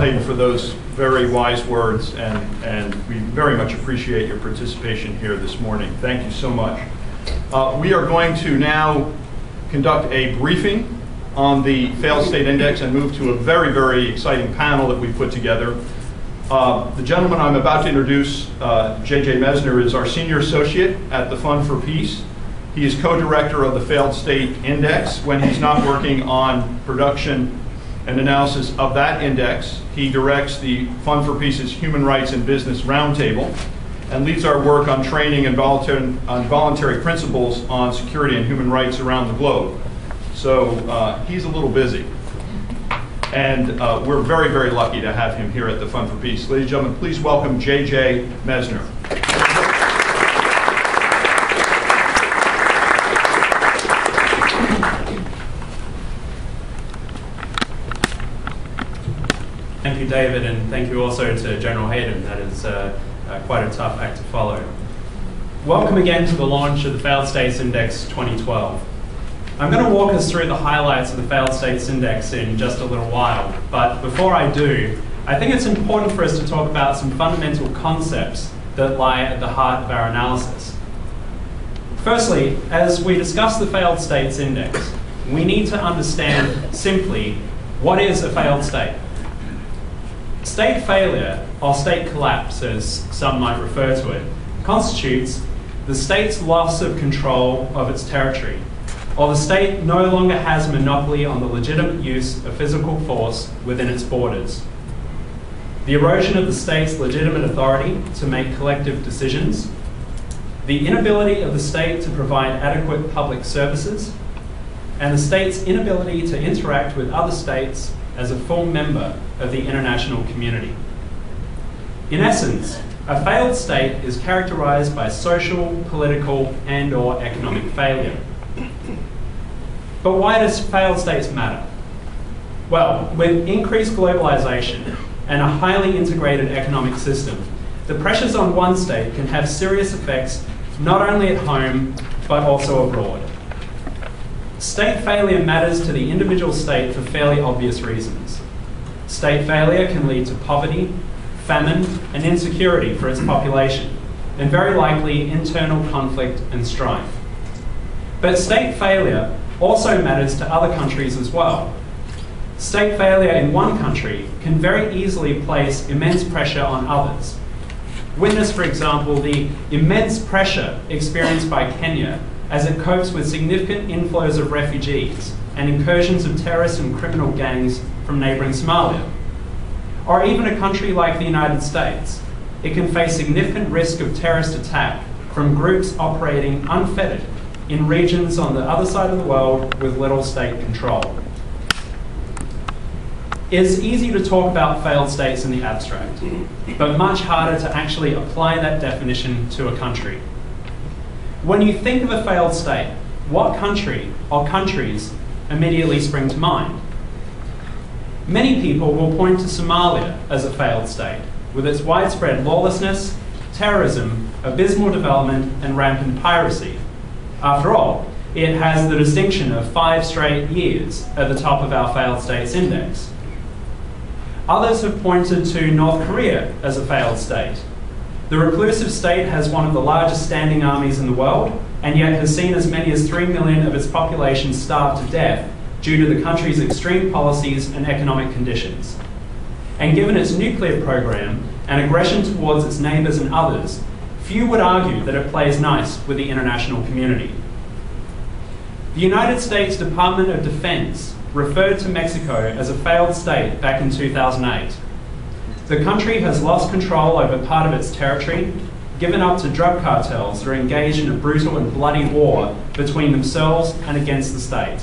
Hayden, for those very wise words, and we very much appreciate your participation here this morning. Thank you so much. We are going to now conduct a briefing on the failed state index and move to a very, very exciting panel that we put together. The gentleman I'm about to introduce, J.J. Messner, is our senior associate at the Fund for Peace. He is co-director of the Failed State Index. When he's not working on production and analysis of that index, he directs the Fund for Peace's Human Rights and Business Roundtable and leads our work on training and voluntary principles on security and human rights around the globe. So he's a little busy. And we're very, very lucky to have him here at the Fund for Peace. Ladies and gentlemen, please welcome J.J. Messner. Thank you, David, and thank you also to General Hayden. That is quite a tough act to follow. Welcome again to the launch of the Failed States Index 2012. I'm going to walk us through the highlights of the Failed States Index in just a little while, but before I do, I think it's important for us to talk about some fundamental concepts that lie at the heart of our analysis. Firstly, as we discuss the Failed States Index, we need to understand simply what is a failed state. State failure, or state collapse as some might refer to it, constitutes the state's loss of control of its territory, or the state no longer has monopoly on the legitimate use of physical force within its borders. The erosion of the state's legitimate authority to make collective decisions, the inability of the state to provide adequate public services, and the state's inability to interact with other states as a full member of the international community. In essence, a failed state is characterized by social, political, and/or economic failure. But why does failed states matter? Well, with increased globalization and a highly integrated economic system, the pressures on one state can have serious effects not only at home, but also abroad. State failure matters to the individual state for fairly obvious reasons. State failure can lead to poverty, famine, and insecurity for its population, and very likely internal conflict and strife. But state failure also matters to other countries as well. State failure in one country can very easily place immense pressure on others. Witness, for example, the immense pressure experienced by Kenya as it copes with significant inflows of refugees and incursions of terrorist and criminal gangs from neighbouring Somalia. Or even a country like the United States. It can face significant risk of terrorist attack from groups operating unfettered in regions on the other side of the world with little state control. It's easy to talk about failed states in the abstract, but much harder to actually apply that definition to a country. When you think of a failed state, what country or countries immediately spring to mind? Many people will point to Somalia as a failed state, with its widespread lawlessness, terrorism, abysmal development, and rampant piracy. After all, it has the distinction of 5 straight years at the top of our failed states index. Others have pointed to North Korea as a failed state. The reclusive state has one of the largest standing armies in the world, and yet has seen as many as 3 million of its population starve to death due to the country's extreme policies and economic conditions. And given its nuclear program and aggression towards its neighbours and others, few would argue that it plays nice with the international community. The United States Department of Defense referred to Mexico as a failed state back in 2008. The country has lost control over part of its territory, given up to drug cartels that are engaged in a brutal and bloody war between themselves and against the state.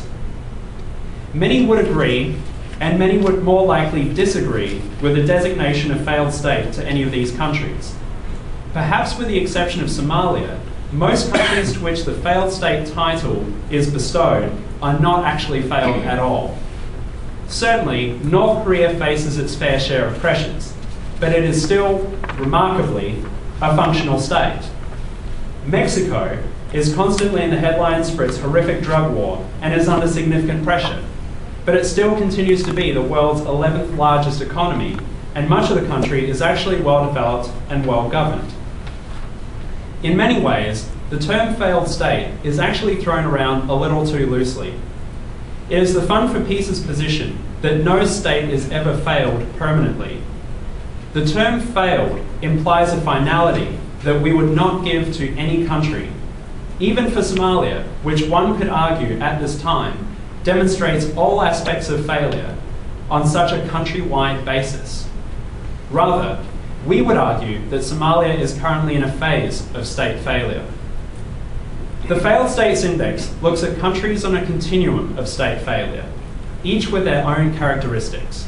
Many would agree, and many would more likely disagree with the designation of failed state to any of these countries. Perhaps with the exception of Somalia, most countries to which the failed state title is bestowed are not actually failed at all. Certainly, North Korea faces its fair share of pressures, but it is still, remarkably, a functional state. Mexico is constantly in the headlines for its horrific drug war and is under significant pressure, but it still continues to be the world's 11th largest economy and much of the country is actually well developed and well governed. In many ways, the term failed state is actually thrown around a little too loosely. It is the Fund for Peace's position that no state is ever failed permanently. The term failed implies a finality that we would not give to any country. Even for Somalia, which one could argue at this time demonstrates all aspects of failure on such a countrywide basis. Rather, we would argue that Somalia is currently in a phase of state failure. The Failed States Index looks at countries on a continuum of state failure, each with their own characteristics.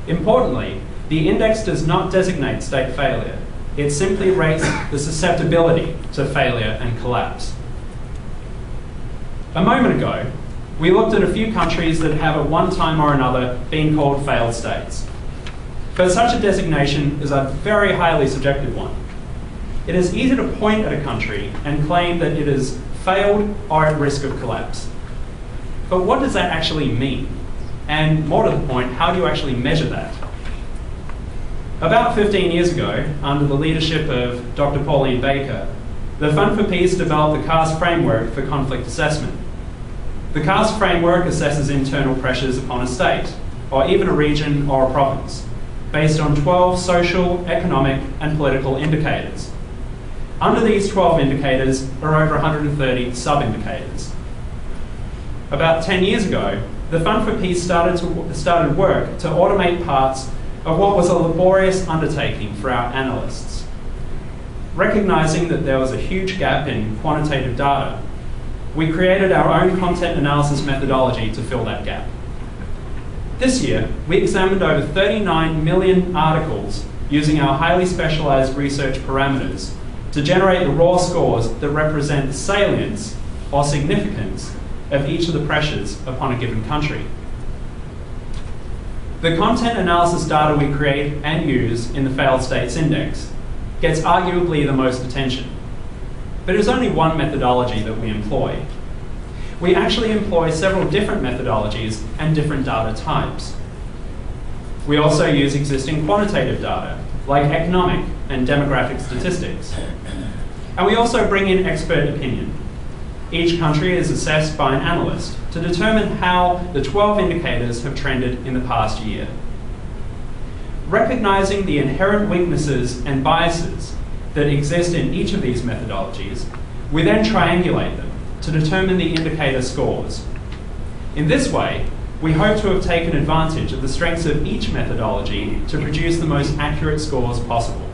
Importantly, the index does not designate state failure. It simply rates the susceptibility to failure and collapse. A moment ago, we looked at a few countries that have at one time or another been called failed states. But such a designation is a very highly subjective one. It is easy to point at a country and claim that it is failed or at risk of collapse. But what does that actually mean? And more to the point, how do you actually measure that? About 15 years ago, under the leadership of Dr. Pauline Baker, the Fund for Peace developed the CAST framework for conflict assessment. The CAST framework assesses internal pressures upon a state, or even a region or a province, based on 12 social, economic, and political indicators. Under these 12 indicators are over 130 sub-indicators. About 10 years ago, the Fund for Peace started work to automate parts of what was a laborious undertaking for our analysts. Recognizing that there was a huge gap in quantitative data, we created our own content analysis methodology to fill that gap. This year, we examined over 39 million articles using our highly specialized research parameters to generate the raw scores that represent the salience or significance of each of the pressures upon a given country. The content analysis data we create and use in the Failed States Index gets arguably the most attention. But it is only one methodology that we employ. We actually employ several different methodologies and different data types. We also use existing quantitative data, like economic and demographic statistics. And we also bring in expert opinion. Each country is assessed by an analyst to determine how the 12 indicators have trended in the past year. Recognizing the inherent weaknesses and biases that exist in each of these methodologies, we then triangulate them to determine the indicator scores. In this way, we hope to have taken advantage of the strengths of each methodology to produce the most accurate scores possible.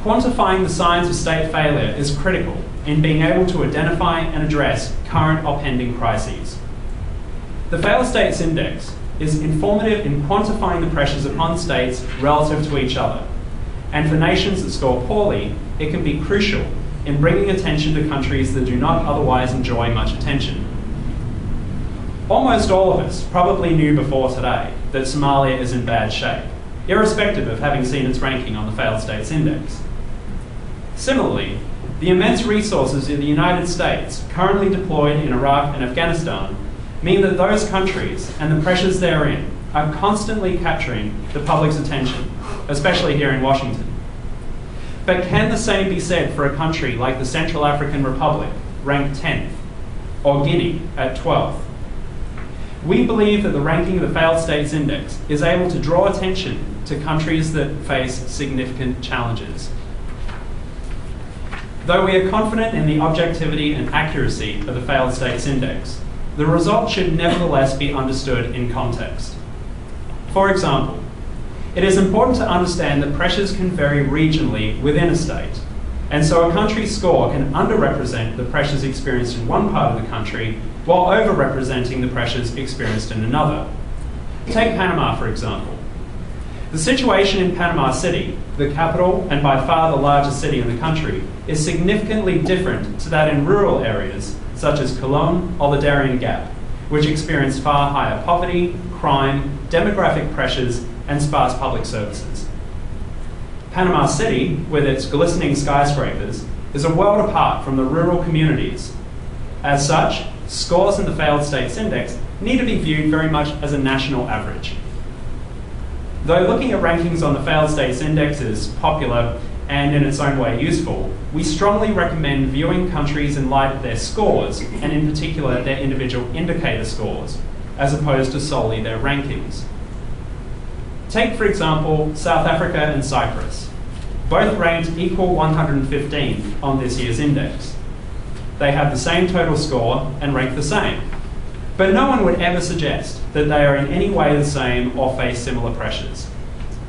Quantifying the signs of state failure is critical in being able to identify and address current or pending crises. The Failed States Index is informative in quantifying the pressures upon states relative to each other. And for nations that score poorly, it can be crucial in bringing attention to countries that do not otherwise enjoy much attention. Almost all of us probably knew before today that Somalia is in bad shape, irrespective of having seen its ranking on the Failed States Index. Similarly, the immense resources in the United States currently deployed in Iraq and Afghanistan mean that those countries and the pressures therein are constantly capturing the public's attention, especially here in Washington. But can the same be said for a country like the Central African Republic, ranked 10th, or Guinea at 12th? We believe that the ranking of the Failed States Index is able to draw attention to countries that face significant challenges. Though we are confident in the objectivity and accuracy of the Failed States Index, the result should nevertheless be understood in context. For example, it is important to understand that pressures can vary regionally within a state, and so a country's score can underrepresent the pressures experienced in one part of the country while overrepresenting the pressures experienced in another. Take Panama, for example. The situation in Panama City, the capital and by far the largest city in the country, is significantly different to that in rural areas such as Cologne or the Darien Gap, which experience far higher poverty, crime, demographic pressures, and sparse public services. Panama City, with its glistening skyscrapers, is a world apart from the rural communities. As such, scores in the Failed States Index need to be viewed very much as a national average. Though looking at rankings on the failed states index is popular and in its own way useful, we strongly recommend viewing countries in light of their scores, and in particular their individual indicator scores, as opposed to solely their rankings. Take, for example, South Africa and Cyprus. Both ranked equal 115 on this year's index. They have the same total score and rank the same. But no one would ever suggest that they are in any way the same or face similar pressures.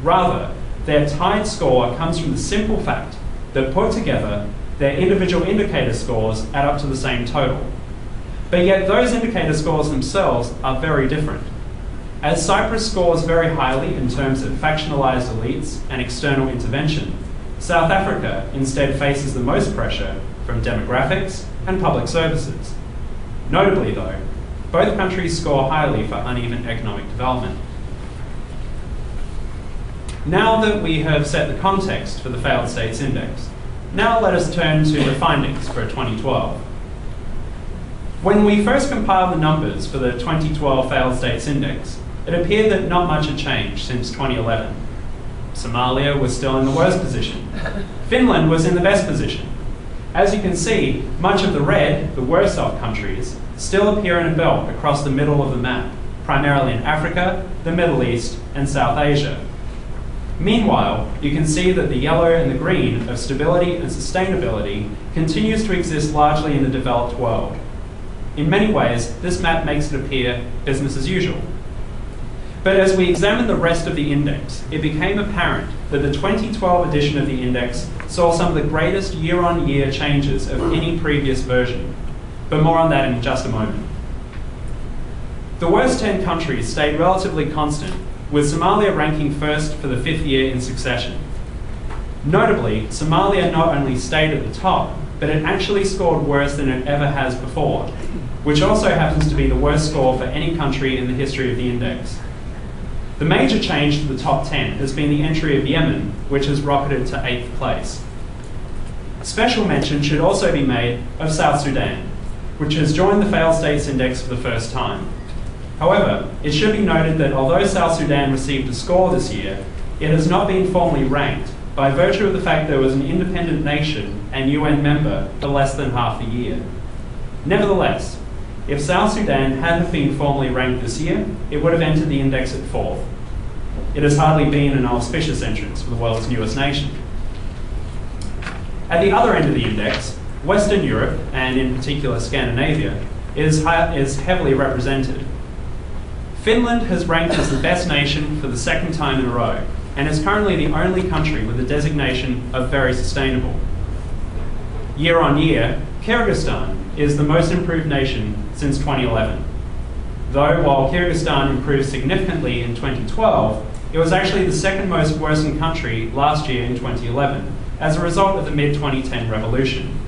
Rather, their tied score comes from the simple fact that put together, their individual indicator scores add up to the same total. But yet those indicator scores themselves are very different. As Cyprus scores very highly in terms of factionalized elites and external intervention, South Africa instead faces the most pressure from demographics and public services. Notably though, both countries score highly for uneven economic development. Now that we have set the context for the failed states index, now let us turn to the findings for 2012. When we first compiled the numbers for the 2012 failed states index, it appeared that not much had changed since 2011. Somalia was still in the worst position. Finland was in the best position. As you can see, much of the red, the worst off countries, still appear in a belt across the middle of the map, primarily in Africa, the Middle East, and South Asia. Meanwhile, you can see that the yellow and the green of stability and sustainability continues to exist largely in the developed world. In many ways, this map makes it appear business as usual. But as we examined the rest of the index, it became apparent that the 2012 edition of the index saw some of the greatest year-on-year changes of any previous version. But more on that in just a moment. The worst 10 countries stayed relatively constant, with Somalia ranking first for the 5th year in succession. Notably, Somalia not only stayed at the top, but it actually scored worse than it ever has before, which also happens to be the worst score for any country in the history of the index. The major change to the top 10 has been the entry of Yemen, which has rocketed to 8th place. Special mention should also be made of South Sudan, which has joined the failed states index for the first time. However, it should be noted that although South Sudan received a score this year, it has not been formally ranked by virtue of the fact there was an independent nation and UN member for less than half the year. Nevertheless, if South Sudan hadn't been formally ranked this year, it would have entered the index at 4th. It has hardly been an auspicious entrance for the world's newest nation. At the other end of the index, Western Europe, and in particular Scandinavia, is heavily represented. Finland has ranked as the best nation for the 2nd time in a row, and is currently the only country with the designation of very sustainable. Year on year, Kyrgyzstan is the most improved nation since 2011. Though while Kyrgyzstan improved significantly in 2012, it was actually the 2nd most worsened country last year in 2011, as a result of the mid-2010 revolution.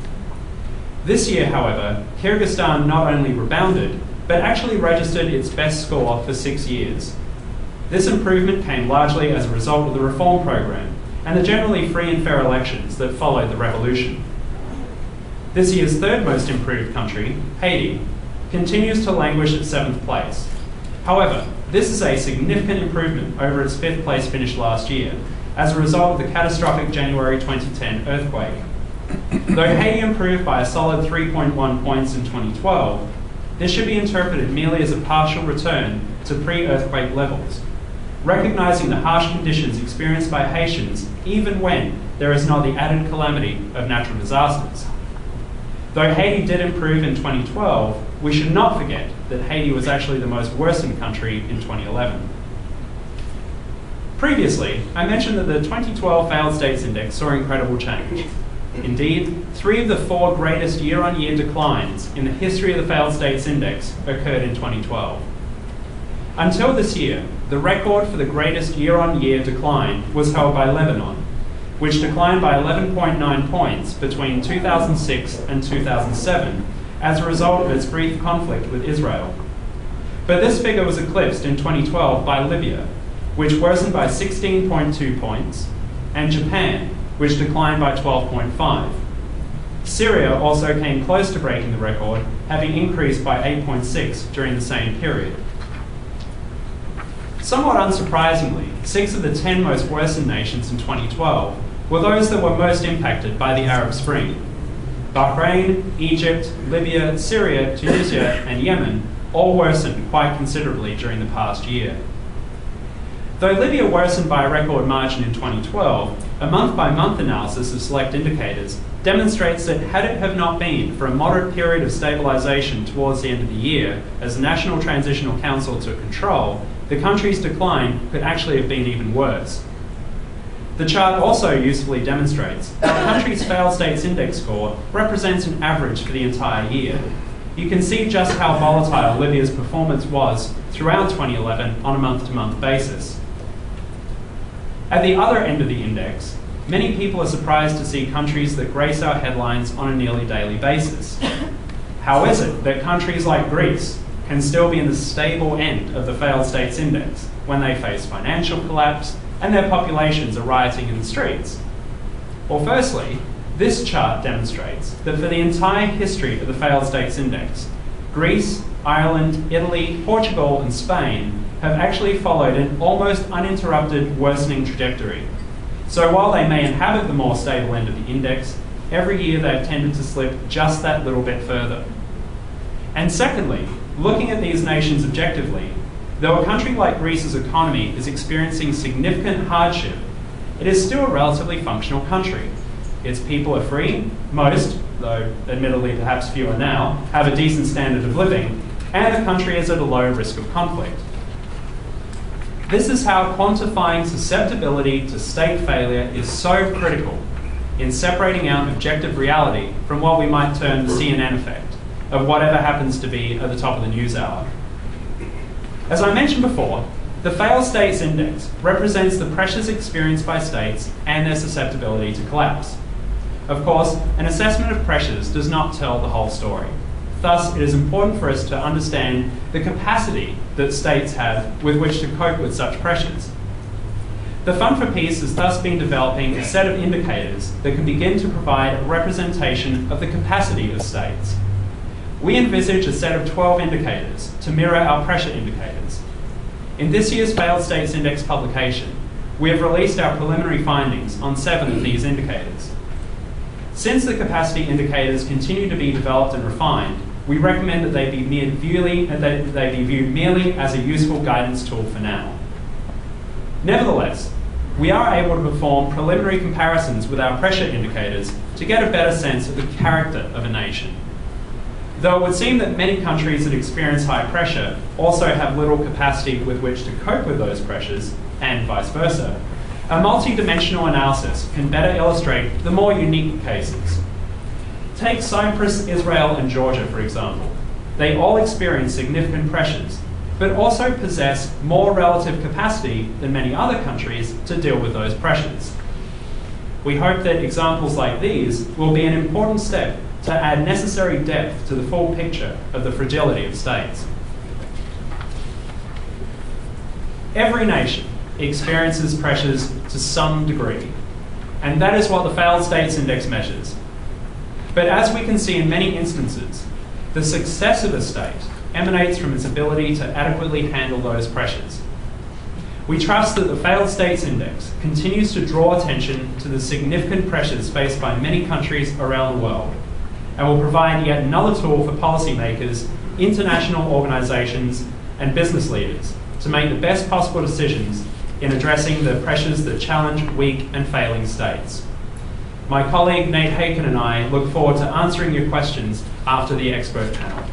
This year, however, Kyrgyzstan not only rebounded, but actually registered its best score for 6 years. This improvement came largely as a result of the reform program and the generally free and fair elections that followed the revolution. This year's 3rd most improved country, Haiti, continues to languish at 7th place. However, this is a significant improvement over its 5th place finish last year as a result of the catastrophic January 2010 earthquake. Though Haiti improved by a solid 3.1 points in 2012, this should be interpreted merely as a partial return to pre-earthquake levels, recognizing the harsh conditions experienced by Haitians even when there is not the added calamity of natural disasters. Though Haiti did improve in 2012, we should not forget that Haiti was actually the most worsened country in 2011. Previously, I mentioned that the 2012 failed states index saw incredible change. Indeed, 3 of the 4 greatest year-on-year declines in the history of the failed states index occurred in 2012. Until this year, the record for the greatest year-on-year decline was held by Lebanon, which declined by 11.9 points between 2006 and 2007 as a result of its brief conflict with Israel. But this figure was eclipsed in 2012 by Libya, which worsened by 16.2 points, and Japan, which declined by 12.5. Syria also came close to breaking the record, having increased by 8.6 during the same period. Somewhat unsurprisingly, 6 of the 10 most worsened nations in 2012 were those that were most impacted by the Arab Spring. Bahrain, Egypt, Libya, Syria, Tunisia, and Yemen all worsened quite considerably during the past year. Though Libya worsened by a record margin in 2012, a month-by-month analysis of select indicators demonstrates that had it have not been for a moderate period of stabilisation towards the end of the year as the National Transitional Council took control, the country's decline could actually have been even worse. The chart also usefully demonstrates that the country's failed states index score represents an average for the entire year. You can see just how volatile Libya's performance was throughout 2011 on a month-to-month basis. At the other end of the index, many people are surprised to see countries that grace our headlines on a nearly daily basis. How is it that countries like Greece can still be in the stable end of the failed states index when they face financial collapse and their populations are rioting in the streets? Well, firstly, this chart demonstrates that for the entire history of the failed states index, Greece, Ireland, Italy, Portugal, and Spain have actually followed an almost uninterrupted worsening trajectory. So while they may inhabit the more stable end of the index, every year they've tended to slip just that little bit further. And secondly, looking at these nations objectively, though a country like Greece's economy is experiencing significant hardship, it is still a relatively functional country. Its people are free, most, though admittedly perhaps fewer now, have a decent standard of living, and the country is at a low risk of conflict. This is how quantifying susceptibility to state failure is so critical in separating out objective reality from what we might term the CNN effect of whatever happens to be at the top of the news hour. As I mentioned before, the failed states index represents the pressures experienced by states and their susceptibility to collapse. Of course, an assessment of pressures does not tell the whole story. Thus, it is important for us to understand the capacity that states have with which to cope with such pressures. The Fund for Peace has thus been developing a set of indicators that can begin to provide a representation of the capacity of states. We envisage a set of 12 indicators to mirror our pressure indicators. In this year's Failed States Index publication, we have released our preliminary findings on 7 of these indicators. Since the capacity indicators continue to be developed and refined, we recommend that they be viewed merely as a useful guidance tool for now. Nevertheless, we are able to perform preliminary comparisons with our pressure indicators to get a better sense of the character of a nation. Though it would seem that many countries that experience high pressure also have little capacity with which to cope with those pressures, and vice versa, a multi-dimensional analysis can better illustrate the more unique cases. Take Cyprus, Israel, and Georgia, for example. They all experience significant pressures, but also possess more relative capacity than many other countries to deal with those pressures. We hope that examples like these will be an important step to add necessary depth to the full picture of the fragility of states. Every nation experiences pressures to some degree, and that is what the Failed States Index measures. But as we can see in many instances, the success of a state emanates from its ability to adequately handle those pressures. We trust that the Failed States Index continues to draw attention to the significant pressures faced by many countries around the world, and will provide yet another tool for policymakers, international organisations, and business leaders to make the best possible decisions in addressing the pressures that challenge weak and failing states. My colleague Nate Haken and I look forward to answering your questions after the expert panel.